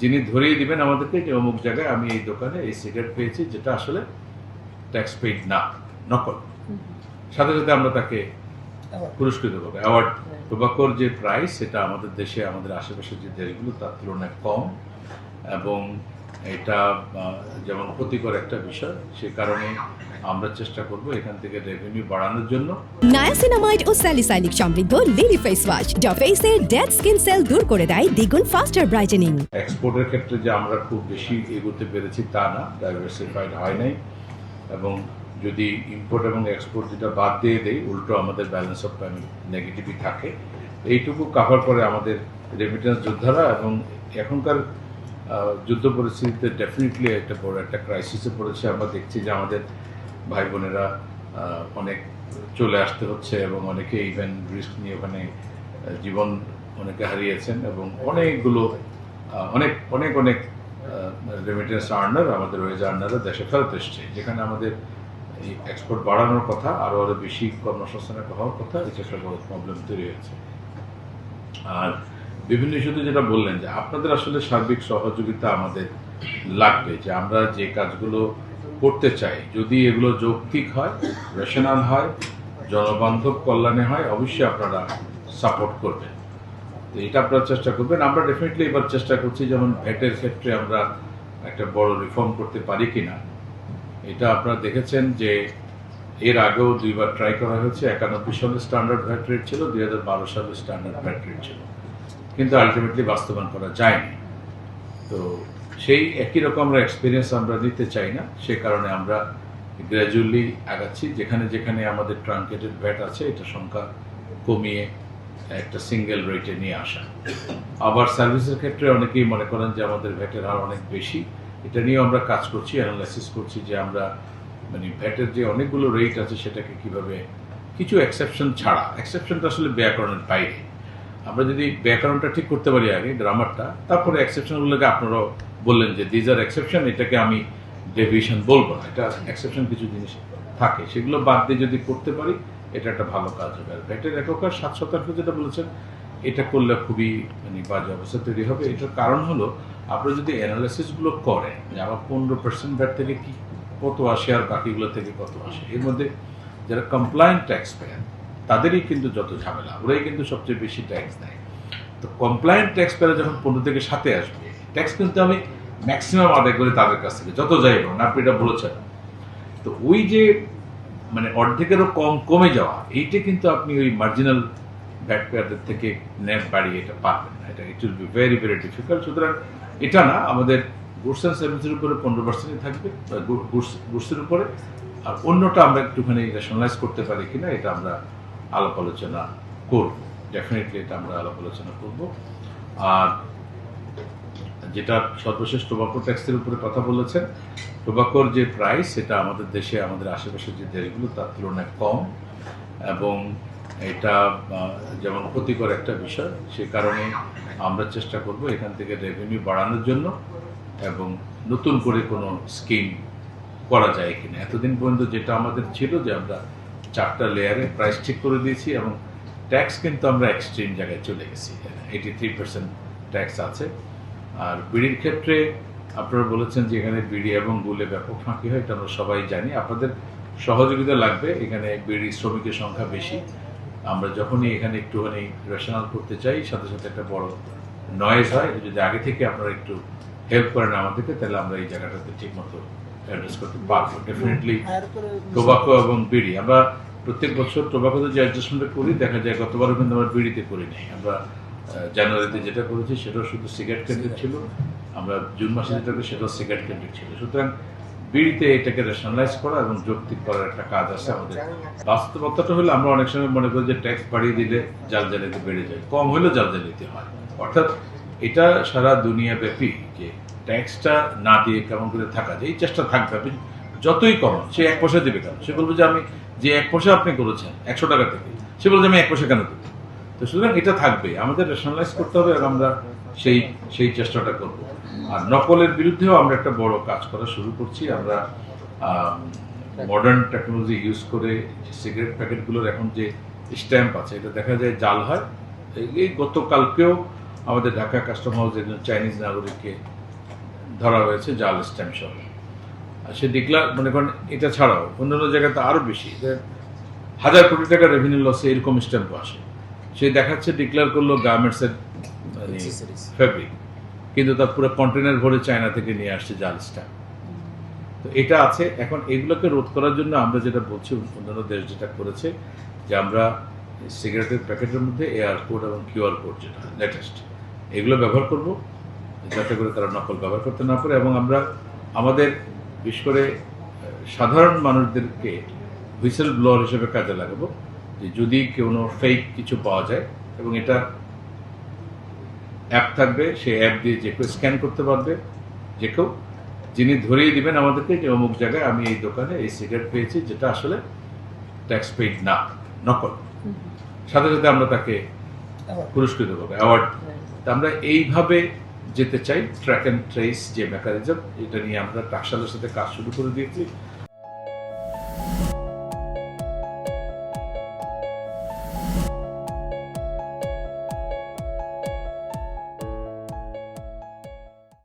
যিনি ধরিয়ে দিবেন আমাদেরকে যে অমুক জায়গায় আমি এই দোকানে এই সিগারেট পেয়েছি যেটা আসলে ট্যাক্স পেইড না, নকল, সাথে সাথে আমরা তাকে পুরস্কৃত করবো। অ্যাওয়ার্ড টোবাকোর যে প্রাইস সেটা আমাদের দেশে আমাদের আশেপাশের যে দেশগুলো তার তুলনায় কম, এবং এটা যেমন ক্ষতিকর একটা বিষয়, সে কারণে আমরা চেষ্টা করব এখান থেকে রেভিনিউ বাড়ানোর জন্য। নায়াসিনামাইড ও স্যালিসাইলিক সমৃদ্ধ লিলি ফেস ওয়াশ যা ফেসের ডেড স্কিন সেল দূর করে দেয় দ্বিগুণ ফাস্টার ব্রাইটেনিং। এক্সপোর্টের ক্ষেত্রে যে আমরা খুব বেশি এগোতে পেরেছি তা না, ডাইভার্সিফাইড হয় নাই, এবং যদি ইম্পোর্ট এবং এক্সপোর্ট যেটা বাদ দিয়ে দেয় উল্টো আমাদের ব্যালেন্স অফ পেমেন্ট নেগেটিভই থাকে। এইটুকু কাভার করে আমাদের রেমিটেন্স যোদ্ধারা, এবং এখনকার যুদ্ধ পরিস্থিতিতে ডেফিনেটলি একটা বড় একটা ক্রাইসিসে পড়েছে। আমরা দেখছি যে আমাদের ভাই বোনেরা অনেক চলে আসতে হচ্ছে, এবং অনেকে ইভেন রিস্ক নিয়ে ওখানে জীবন অনেকে হারিয়েছেন, এবং অনেকগুলো অনেক অনেক অনেক রেমিটেন্স আর্নার, আমাদের ওয়েজ আর্নাররা দেশে ফেরত এসছে, যেখানে আমাদের এই এক্সপোর্ট বাড়ানোর কথা, আরও বেশি কর্মসংস্থানের হওয়ার কথা, এটা একটা বড় প্রবলেম তৈরি হয়েছে। আর বিভিন্ন ইস্যুতে যেটা বললেন যে আপনাদের আসলে সার্বিক সহযোগিতা আমাদের লাগবে, যে আমরা যে কাজগুলো করতে চাই যদি এগুলো যৌক্তিক হয়, রেশনাল হয়, জনবান্ধব কল্যাণে হয়, অবশ্যই আপনারা সাপোর্ট করবেন। তো এটা আপনারা চেষ্টা করবেন। আমরা ডেফিনেটলি এবার চেষ্টা করছি যেমন ভ্যাটের ক্ষেত্রে আমরা একটা বড় রিফর্ম করতে পারি কিনা। এটা আপনারা দেখেছেন যে এর আগেও দুইবার ট্রাই করা হয়েছে। 91 সালে স্ট্যান্ডার্ড ভ্যাট রেট ছিল, 2012 সালে স্ট্যান্ডার্ড ভ্যাট রেট ছিল, কিন্তু আলটিমেটলি বাস্তবায়ন করা যায়নি। তো সেই একই রকম আমরা এক্সপিরিয়েন্স আমরা নিতে চাই না, সে কারণে আমরা গ্র্যাজুয়ালি আগাচ্ছি। যেখানে যেখানে আমাদের ট্রাঙ্কেটেড ভ্যাট আছে এটা সংখ্যা কমিয়ে একটা সিঙ্গেল রেটে নিয়ে আসা। আবার সার্ভিসের ক্ষেত্রে অনেকেই মনে করেন যে আমাদের ভ্যাটের হার অনেক বেশি, এটা নিয়েও আমরা কাজ করছি, অ্যানালাইসিস করছি যে আমরা মানে ভ্যাটের যে অনেকগুলো রেট আছে সেটাকে কিভাবে কিছু এক্সেপশন ছাড়া, এক্সেপশনটা আসলে ব্যাকরণের বাইরে, আমরা যদি ব্যাকরণটা ঠিক করতে পারি আগে গ্রামারটা, তারপরে এক্সেপশনগুলোকে আপনারাও বললেন যে দিজ আর এক্সেপশন, এটাকে আমি ডেভিয়েশন বলবো না, এটা এক্সেপশন কিছু জিনিস থাকে, সেগুলো বাদ দিয়ে যদি করতে পারি এটা একটা ভালো কাজ হবে। আর ভ্যাটের একক আর 7% যেটা বলেছেন এটা করলে খুবই মানে বাজে অবস্থা তৈরি হবে। এটার কারণ হলো আপনি যদি অ্যানালাইসিসগুলো করেন যে আমার 15% ভ্যাট থেকে কি কত আসে আর বাকিগুলো থেকে কত আসে, এর মধ্যে যারা কমপ্লায়েন্ট ট্যাক্স পেয়ার তাদেরই কিন্তু যত ঝামেলা, ওরাই কিন্তু সবচেয়ে বেশি ট্যাক্স দেয়। তো কমপ্লায়েন্ট ট্যাক্স পেয়ার যখন 15 থেকে 7-এ আসবে, ট্যাক্স কিন্তু আমি ম্যাক্সিমাম আদায় করি তাদের কাছ থেকে, যত যাই হোক না, আপনি এটা বলেছেন। তো ওই যে মানে অর্ধেকেরও কম কমে যাওয়া, এইটা কিন্তু আপনি ওই মার্জিনাল ভ্যাট পেয়ারদের থেকে নেট বাড়িয়ে এটা পারবেন না, এটা it will be very very difficult. সুতরাং এটা না, আমাদের গুডস অ্যান্ড সার্ভিসের উপরে 15% থাকবে, গুডসের উপরে, আর অন্যটা আমরা একটুখানি রেশনালাইজ করতে পারি কিনা এটা আমরা আলাপ আলোচনা করব। ডেফিনেটলি এটা আমরা আলাপ আলোচনা করব। আর যেটা সর্বশেষ টোবাকো ট্যাক্সের উপরে কথা বলেছেন, টোবাকোর যে প্রাইস সেটা আমাদের দেশে আমাদের আশেপাশের যে দেশগুলো তার তুলনায় কম, এবং এটা যেমন ক্ষতিকর একটা বিষয়, সে কারণে আমরা চেষ্টা করব এখান থেকে রেভিনিউ বাড়ানোর জন্য, এবং নতুন করে কোনো স্কিম করা যায় কিনা। এতদিন পর্যন্ত যেটা আমাদের ছিল যে আমরা 4টা লেয়ারে প্রাইস ঠিক করে দিয়েছি, এবং ট্যাক্স কিন্তু আমরা এক্সট্রিম জায়গায় চলে গেছি, 83% ট্যাক্স আছে। আর বিড়ির ক্ষেত্রে আপনারা বলেছেন যে এখানে বিড়ি এবং গুলে ব্যাপক ফাঁকি হয়, এটা আমরা সবাই জানি। আপনাদের সহযোগিতা লাগবে, এখানে বিড়ি শ্রমিকের সংখ্যা বেশি। আমরা যখনই এখানে একটুখানি রেশনাল করতে চাই, সাথে সাথে একটা বড় নয়েজ হয়, যদি আগে থেকে আপনারা একটু হেল্প করেন আমাদেরকে, তাহলে আমরা এই জায়গাটাতে ঠিক মতো অ্যাড্রেস করতে পারবো। ডেফিনেটলি টোবাকো এবং বিড়ি আমরা প্রত্যেক বছর টোবাকোতে যে অ্যাডজাস্টমেন্ট করি, দেখা যায় গতবারও কিন্তু আমরা বিড়িতে করি নাই। আমরা জানুয়ারিতে যেটা করেছি সেটাও শুধু সিগারেট কেন্দ্রিক ছিল, আমরা জুন মাসে যেটা করি সেটাও সিগারেট কেন্দ্রিক ছিল। সুতরাং বিড়িতে এটাকে রেশনালাইজ করা এবং যৌক্তিক করার একটা কাজ আছে আমাদের। বাস্তবতাটা হলো আমরা অনেক সময় মনে করি যে ট্যাক্স বাড়িয়ে দিলে জালজালিতে বেড়ে যায়, কম হলেও জালজালিতে হয়। অর্থাৎ এটা সারা দুনিয়া ব্যাপী যে ট্যাক্সটা না দিয়ে কেমন করে থাকা যায়, এই চেষ্টা থাকবে। আপনি যতই কমান, সে 1 পয়সা দেবে কেন? সে বলবে যে আমি যে 1 পয়সা আপনি করেছেন 100 টাকা থেকে, সে বলবে যে আমি 1 পয়সা কেন দেবো? তো সুতরাং এটা থাকবে, আমাদের রেশনালাইজ করতে হবে, এবং আমরা সেই চেষ্টাটা করব। আর নকলের বিরুদ্ধেও আমরা একটা বড় কাজ করা শুরু করছি। আমরা মডার্ন টেকনোলজি ইউজ করে সিগারেট প্যাকেটগুলোর এখন যে স্ট্যাম্প আছে, এটা দেখা যায় জাল হয়। এই গতকালকেও আমাদের ঢাকা কাস্টম হাউস একজন চাইনিজ নাগরিককে ধরা হয়েছে জাল স্ট্যাম্প সহ। আর সে ডিক্লার মনে করেন এটা ছাড়াও অন্যান্য জায়গাতে আরও বেশি, 1,000 কোটি টাকা রেভিনিউ লসে এরকম স্ট্যাম্প আসে। সে দেখাচ্ছে ডিক্লেয়ার করলো গার্মেন্টসের ফেব্রিক, কিন্তু তার পুরো কন্টেনার ভরে চায়না থেকে নিয়ে আসছে জাল স্ট্যাম্প। তো এটা আছে। এখন এগুলোকে রোধ করার জন্য আমরা যেটা বলছি, অন্যান্য দেশ যেটা করেছে যে আমরা সিগারেটের প্যাকেটের মধ্যে AR কোড এবং QR কোড যেটা লেটেস্ট, এগুলো ব্যবহার করব যাতে করে তারা নকল ব্যবহার করতে না পারে। এবং আমরা আমাদের বিশেষ করে সাধারণ মানুষদেরকে হুইসেল ব্লোয়ার হিসেবে কাজে লাগাবো, যে যদি কোনো ফেক কিছু পাওয়া যায়, এবং এটা অ্যাপ থাকবে, সেই অ্যাপ দিয়ে যে কেউ স্ক্যান করতে পারবে, যে কেউ যিনি ধরিয়ে দিবেন আমাদেরকে যে অমুক জায়গায় আমি এই দোকানে এই সিগারেট পেয়েছি যেটা আসলে ট্যাক্স পেইড না, নকল, সাথে সাথে আমরা তাকে পুরস্কৃত করবো, অ্যাওয়ার্ড। আমরা এইভাবে যেতে চাই। ট্র্যাক অ্যান্ড ট্রেস যে মেকানিজম, এটা নিয়ে আমরা টাকশালের সাথে কাজ শুরু করে দিয়েছি।